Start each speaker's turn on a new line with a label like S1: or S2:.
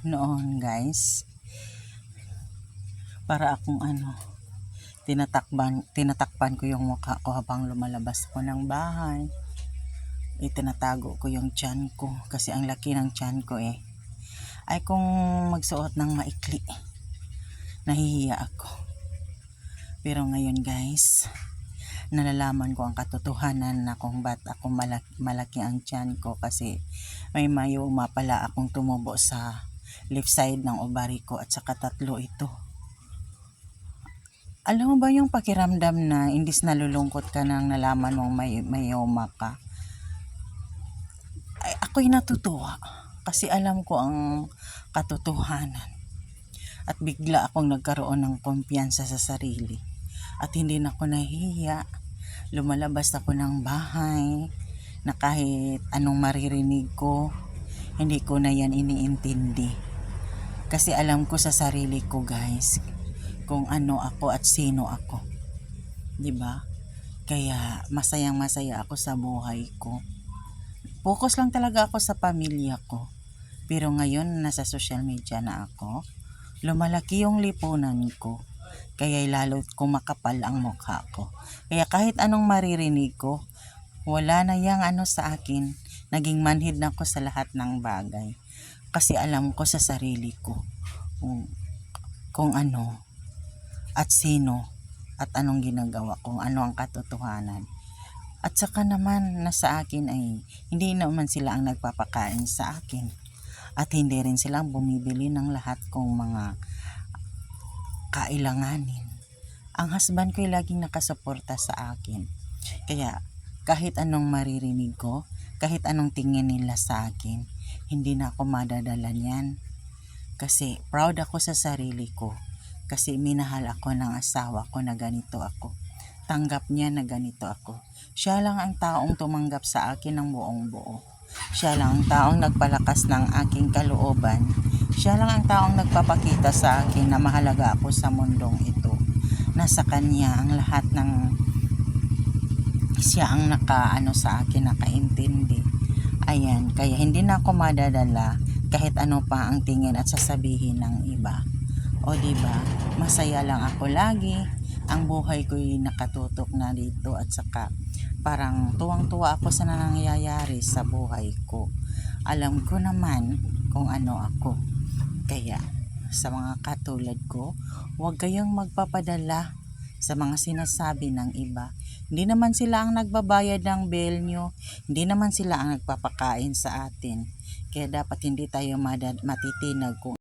S1: noon guys, para akong tinatakpan ko yung mukha ko habang lumalabas ko ng bahay. Itinatago ko yung tiyan ko kasi ang laki ng tiyan ko ay kung magsuot ng maikli, nahihiya ako. Pero ngayon guys, nalalaman ko ang katotohanan na kung ba't ako malaki ang tiyan ko, kasi may mayoma pala akong tumubo sa left side ng ovary ko at saka 3 ito. Alam mo ba yung pakiramdam na imbis nalulungkot ka nang nalaman mong may mayoma ka? Ay, ako'y natutuwa kasi alam ko ang katotohanan. At bigla akong nagkaroon ng kumpiyansa sa sarili. At hindi na ako nahihiya. Lumalabas ako ng bahay na kahit anong maririnig ko, hindi ko na yan iniintindi. Kasi alam ko sa sarili ko guys, kung ano ako at sino ako. 'Di ba? Kaya masayang masaya ako sa buhay ko. Focus lang talaga ako sa pamilya ko. Pero ngayon nasa social media na ako, lumalaki yung lipunan ko. Kaya lalo kumakapal ang mukha ko. Kaya kahit anong maririnig ko, wala na yang sa akin. Naging manhid na ako sa lahat ng bagay. Kasi alam ko sa sarili ko kung ano at sino at anong ginagawa, kung ano ang katotohanan. At saka naman nasa akin ay hindi naman sila ang nagpapakain sa akin. At hindi rin silang bumibili ng lahat kong mga kailanganin. Ang husband ko ay laging nakasuporta sa akin. Kaya kahit anong maririnig ko, kahit anong tingin nila sa akin, hindi na ako madadala niyan. Kasi proud ako sa sarili ko. Kasi minahal ako ng asawa ko na ganito ako. Tanggap niya na ganito ako. Siya lang ang taong tumanggap sa akin ng buong buo. Siya lang ang taong nagpalakas ng aking kalooban. Siya lang ang taong nagpapakita sa akin na mahalaga ako sa mundong ito. Nasa kanya ang lahat ng siya ang sa akin, nakaintindi. Ayan, kaya hindi na ako madadala kahit ano pa ang tingin at sasabihin ng iba. O diba, masaya lang ako lagi. Ang buhay ko'y nakatutok na dito at saka parang tuwang-tuwa ako sa nangyayari sa buhay ko. Alam ko naman kung ano ako. Kaya sa mga katulad ko, huwag kayong magpapadala sa mga sinasabi ng iba. Hindi naman sila ang nagbabayad ng bill nyo. Hindi naman sila ang nagpapakain sa atin. Kaya dapat hindi tayo matitinag kung